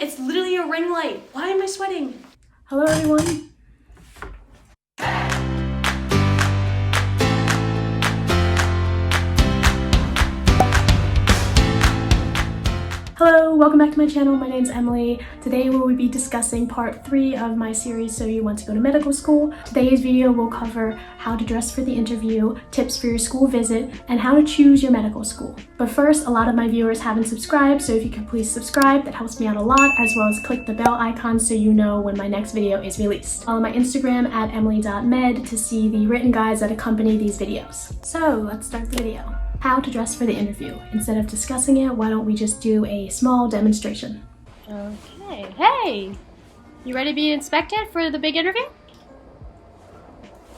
It's literally a ring light. Why am I sweating? Hello, everyone. Hello, welcome back to my channel. My name's Emily. Today we will be discussing part 3 of my series, So You Want to Go to Medical School. Today's video will cover how to dress for the interview, tips for your school visit, and how to choose your medical school. But first, a lot of my viewers haven't subscribed, so if you could please subscribe, that helps me out a lot, as well as click the bell icon so you know when my next video is released. Follow my Instagram at emily.med to see the written guides that accompany these videos. So let's start the video. How to dress for the interview. Instead of discussing it, why don't we just do a small demonstration? Okay, hey! You ready to be inspected for the big interview?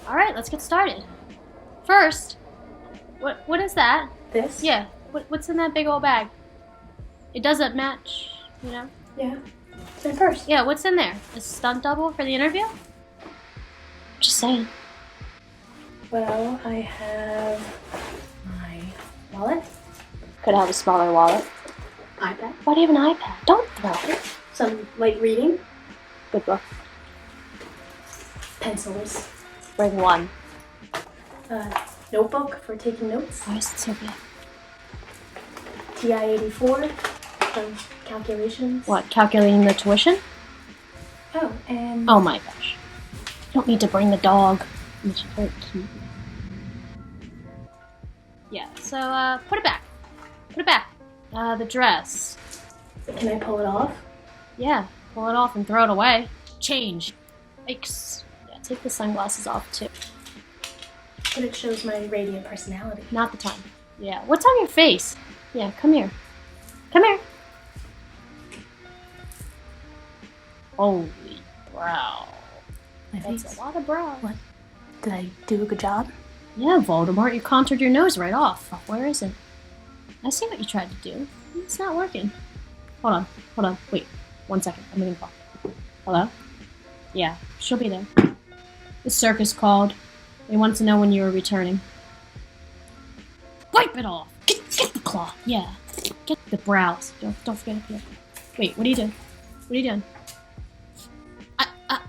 Alright, let's get started. First, what is that? This? Yeah, what's in that big old bag? It doesn't match, you know? Yeah, it's my purse. Yeah, what's in there? A stunt double for the interview? Just saying. Well, I have my wallet. Could have a smaller wallet. iPad. Why do you have an iPad? Don't throw it. Some light reading. Good book. Pencils. Bring one. Notebook for taking notes. Why is it so big? TI-84 for calculations. What, calculating the tuition? Oh, and... Oh my gosh. You don't need to bring the dog. Which is very cute. Yeah, so, put it back. Put it back. The dress. Can I pull it off? Yeah, pull it off and throw it away. Change. Yikes. Yeah, take the sunglasses off, too. But it shows my radiant personality. Not the time. Yeah, what's on your face? Yeah, come here. Come here. Holy brow. My That's face. a lot of brow. What? Did I do a good job? Yeah, Voldemort, you contoured your nose right off. Where is it? I see what you tried to do. It's not working. Hold on, wait. 1 second, I'm gonna call. Hello? Yeah, she'll be there. The circus called. They wanted to know when you were returning. Wipe it off! Get the cloth, yeah. Get the brows. Don't forget up here. Wait, what are you doing? What are you doing?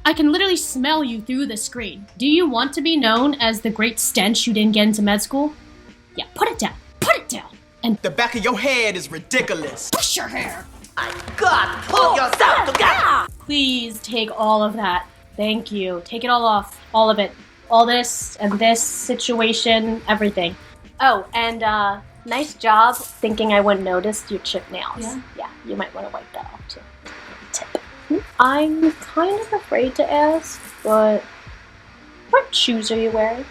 I can literally smell you through the screen. Do you want to be known as the great stench you didn't get into med school? Yeah, put it down. Put it down. And the back of your head is ridiculous. push your hair. God, pull yourself together. Please take all of that. Thank you. Take it all off. All of it. All this and this situation, everything. Oh, and nice job thinking I wouldn't notice your chipped nails. Yeah, you might want to wipe that off too. Tip. I'm kind of afraid to ask, but what shoes are you wearing?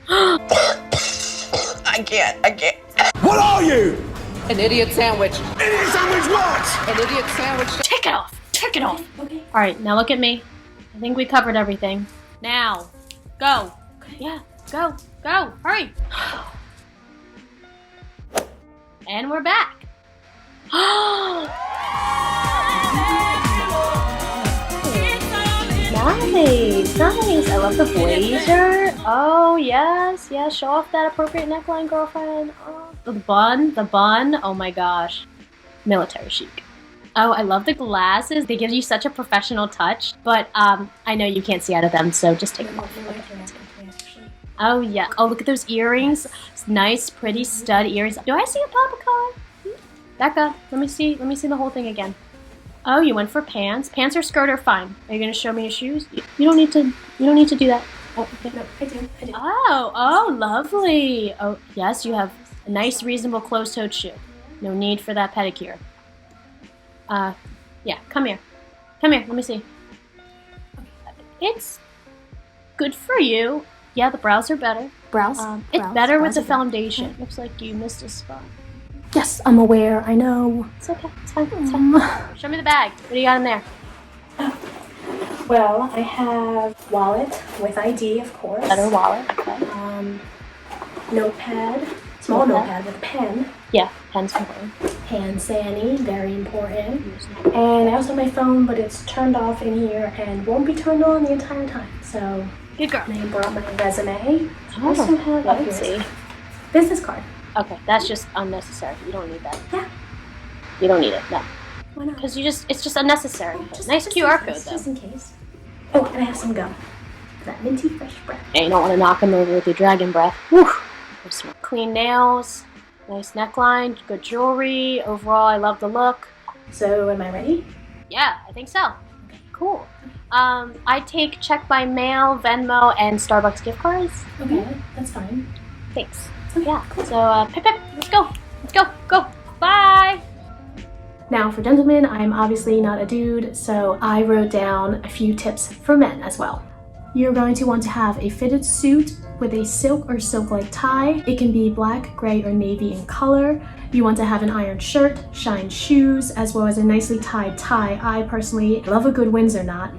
I can't. What are you? An idiot sandwich. Idiot sandwich what? An idiot sandwich. Take it off! Take it off! Okay. Alright, now look at me. I think we covered everything. Now, go! Okay. Yeah, go! Hurry! And we're back! Nice! I love the blazer. Oh, yes, show off that appropriate neckline, girlfriend. Oh, the bun, oh my gosh. Military chic. Oh, I love the glasses. They give you such a professional touch, but I know you can't see out of them, so just take them off. Oh, yeah. Oh, look at those earrings. It's nice, pretty stud earrings. Do I see a pop a collar? Back up. Let me see the whole thing again. Oh, you went for pants. Pants or skirt are fine. Are you gonna show me your shoes? You don't need to do that. Oh, okay. No, I do. Oh, lovely. Oh, yes, you have a nice, reasonable closed-toed shoe. No need for that pedicure. Yeah, come here. Let me see. It's good for you. Yeah, the brows are better. Brows? It's better with the are better. foundation. Okay. Looks like you missed a spot. Yes, I'm aware. I know. It's okay. It's fine. Show me the bag. What do you got in there? Well, I have wallet with ID, of course. Better wallet. Okay. Notepad. Small notepad with a pen. Yeah, pen's important. Hand sani, very important. And I also have my phone, but it's turned off in here and won't be turned on the entire time. So, Good girl. I brought my resume. I Oh, also have fancy. business card. Okay, that's just unnecessary. You don't need that. Yeah. You don't need it, no. Why not? Because it's just unnecessary. Just Nice in QR case, code just though. in case. Oh, and I have some gum. That minty fresh breath. And you don't want to knock them over with your dragon breath. Woo! There's some clean nails, nice neckline, good jewelry. Overall, I love the look. So, am I ready? Yeah, I think so. Cool. I take check by mail, Venmo, and Starbucks gift cards. Okay, that's fine. Thanks. Okay, Yeah. cool. So, Pip, let's go. Let's go. Go. Bye. Now for gentlemen, I'm obviously not a dude, so I wrote down a few tips for men as well. You're going to want to have a fitted suit with a silk or silk-like tie. It can be black, gray, or navy in color. You want to have an iron shirt, shined shoes, as well as a nicely tied tie. I personally love a good Windsor knot.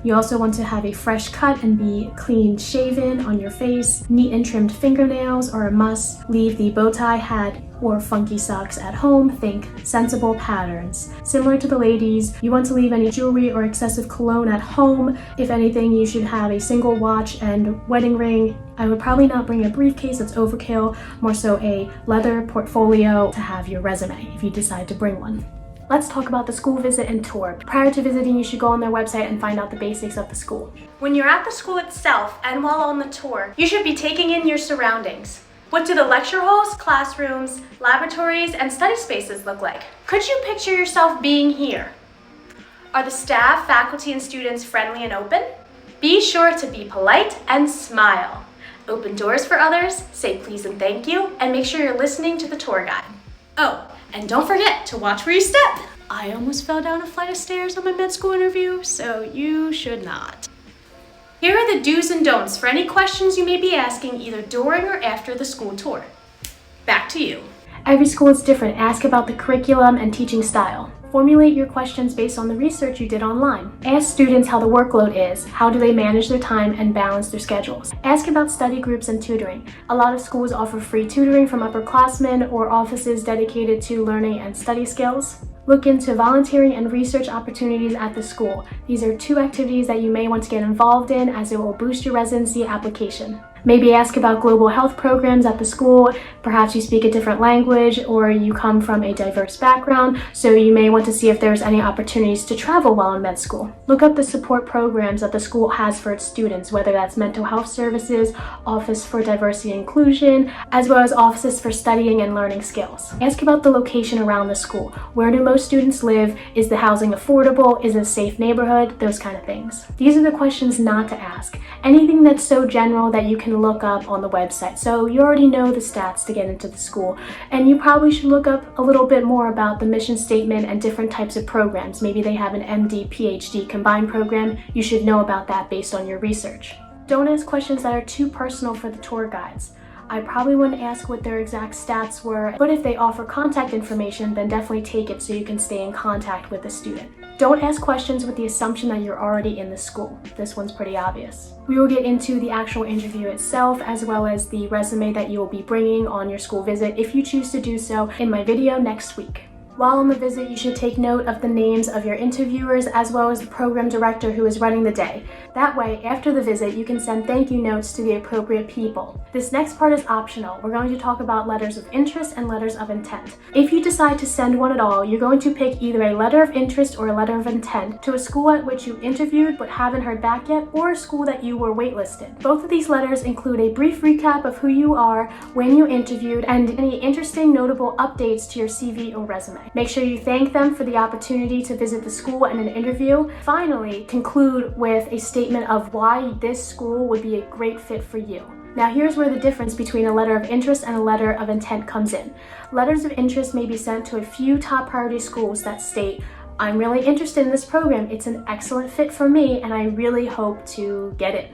You also want to have a fresh cut and be clean shaven on your face. Neat and trimmed fingernails are a must. Leave the bow tie, hat, or funky socks at home. Think sensible patterns. Similar to the ladies, you want to leave any jewelry or excessive cologne at home. If anything, you should have a single watch and wedding ring. I would probably not bring a briefcase, that's overkill. More so a leather portfolio to have your resume if you decide to bring one. Let's talk about the school visit and tour. Prior to visiting, you should go on their website and find out the basics of the school. When you're at the school itself and while on the tour, you should be taking in your surroundings. What do the lecture halls, classrooms, laboratories, and study spaces look like? Could you picture yourself being here? Are the staff, faculty, and students friendly and open? Be sure to be polite and smile. Open doors for others, say please and thank you, and make sure you're listening to the tour guide. Oh, and don't forget to watch where you step. I almost fell down a flight of stairs on my med school interview, so you should not. Here are the do's and don'ts for any questions you may be asking either during or after the school tour. Back to you. Every school is different. Ask about the curriculum and teaching style. Formulate your questions based on the research you did online. Ask students how the workload is, how do they manage their time and balance their schedules. Ask about study groups and tutoring. A lot of schools offer free tutoring from upperclassmen or offices dedicated to learning and study skills. Look into volunteering and research opportunities at the school. These are two activities that you may want to get involved in as it will boost your residency application. Maybe ask about global health programs at the school. Perhaps you speak a different language or you come from a diverse background, so you may want to see if there's any opportunities to travel while in med school. Look up the support programs that the school has for its students, whether that's mental health services, Office for Diversity and Inclusion, as well as offices for studying and learning skills. Ask about the location around the school. Where do most students live? Is the housing affordable? Is it a safe neighborhood? Those kind of things. These are the questions not to ask. Anything that's so general that you can look up on the website. So you already know the stats to get into the school, and you probably should look up a little bit more about the mission statement and different types of programs. Maybe they have an MD, PhD combined program. You should know about that based on your research. Don't ask questions that are too personal for the tour guides. I probably wouldn't ask what their exact stats were, but if they offer contact information, then definitely take it so you can stay in contact with the student. Don't ask questions with the assumption that you're already in the school. This one's pretty obvious. We will get into the actual interview itself, as well as the resume that you will be bringing on your school visit if you choose to do so in my video next week. While on the visit, you should take note of the names of your interviewers as well as the program director who is running the day. That way, after the visit, you can send thank you notes to the appropriate people. This next part is optional. We're going to talk about letters of interest and letters of intent. If you decide to send one at all, you're going to pick either a letter of interest or a letter of intent to a school at which you interviewed but haven't heard back yet, or a school that you were waitlisted. Both of these letters include a brief recap of who you are, when you interviewed, and any interesting, notable updates to your CV or resume. Make sure you thank them for the opportunity to visit the school and an interview. Finally, conclude with a statement of why this school would be a great fit for you. Now here's where the difference between a letter of interest and a letter of intent comes in. Letters of interest may be sent to a few top priority schools that state, I'm really interested in this program, it's an excellent fit for me, and I really hope to get it.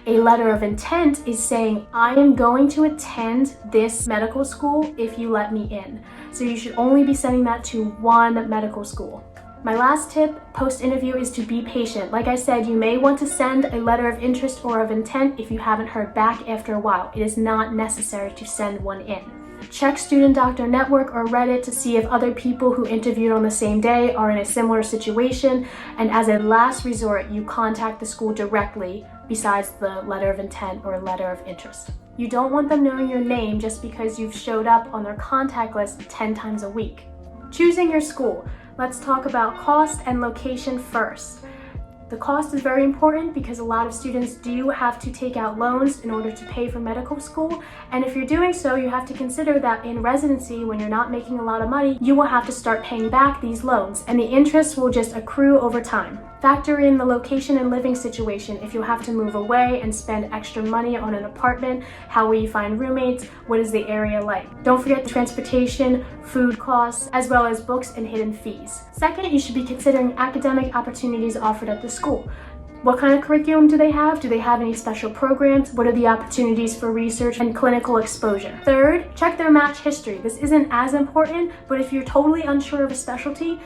A letter of intent is saying, I am going to attend this medical school if you let me in. So you should only be sending that to one medical school. My last tip post-interview is to be patient. Like I said, you may want to send a letter of interest or of intent if you haven't heard back after a while. It is not necessary to send one in. Check Student Doctor Network or Reddit to see if other people who interviewed on the same day are in a similar situation, and as a last resort, you contact the school directly besides the letter of intent or letter of interest. You don't want them knowing your name just because you've showed up on their contact list 10 times a week. Choosing your school. Let's talk about cost and location first. The cost is very important because a lot of students do have to take out loans in order to pay for medical school. And if you're doing so, you have to consider that in residency, when you're not making a lot of money, you will have to start paying back these loans and the interest will just accrue over time. Factor in the location and living situation. If you'll have to move away and spend extra money on an apartment, how will you find roommates? What is the area like? Don't forget the transportation, food costs, as well as books and hidden fees. Second, you should be considering academic opportunities offered at the school. What kind of curriculum do they have? Do they have any special programs? What are the opportunities for research and clinical exposure? Third, check their match history. This isn't as important, but if you're totally unsure of a specialty,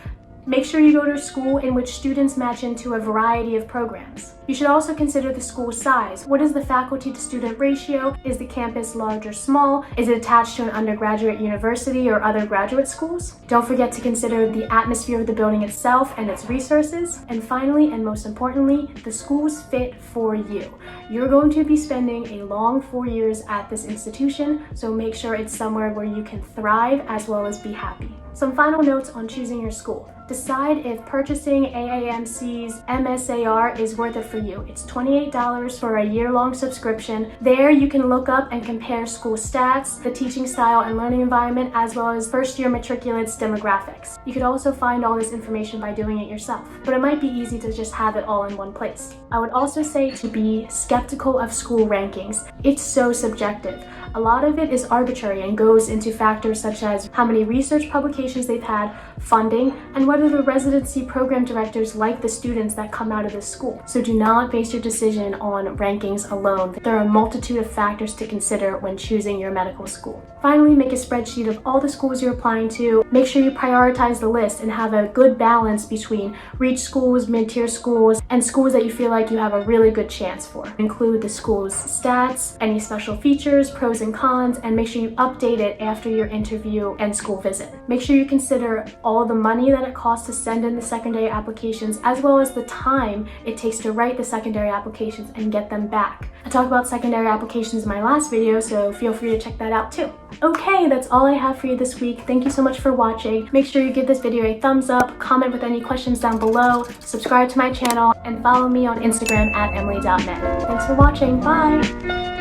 make sure you go to a school in which students match into a variety of programs. You should also consider the school size. What is the faculty to student ratio? Is the campus large or small? Is it attached to an undergraduate university or other graduate schools? Don't forget to consider the atmosphere of the building itself and its resources. And finally, and most importantly, the school's fit for you. You're going to be spending a long 4 years at this institution, so make sure it's somewhere where you can thrive as well as be happy. Some final notes on choosing your school. Decide if purchasing AAMC's MSAR is worth it for you. It's $28 for a year-long subscription. There you can look up and compare school stats, the teaching style and learning environment, as well as first-year matriculates demographics. You could also find all this information by doing it yourself, but it might be easy to just have it all in one place. I would also say to be skeptical of school rankings. It's so subjective. A lot of it is arbitrary and goes into factors such as how many research publications they've had, funding, and whether the residency program directors like the students that come out of this school. So do not base your decision on rankings alone. There are a multitude of factors to consider when choosing your medical school. Finally, make a spreadsheet of all the schools you're applying to. Make sure you prioritize the list and have a good balance between reach schools, mid-tier schools, and schools that you feel like you have a really good chance for. Include the school's stats, any special features, pros and cons, and make sure you update it after your interview and school visit. Make sure you consider all the money that it costs to send in the secondary applications, as well as the time it takes to write the secondary applications and get them back. I talked about secondary applications in my last video, so feel free to check that out too. Okay, that's all I have for you this week. Thank you so much for watching. Make sure you give this video a thumbs up, comment with any questions down below, subscribe to my channel, and follow me on Instagram at emily.net. Thanks for watching. Bye!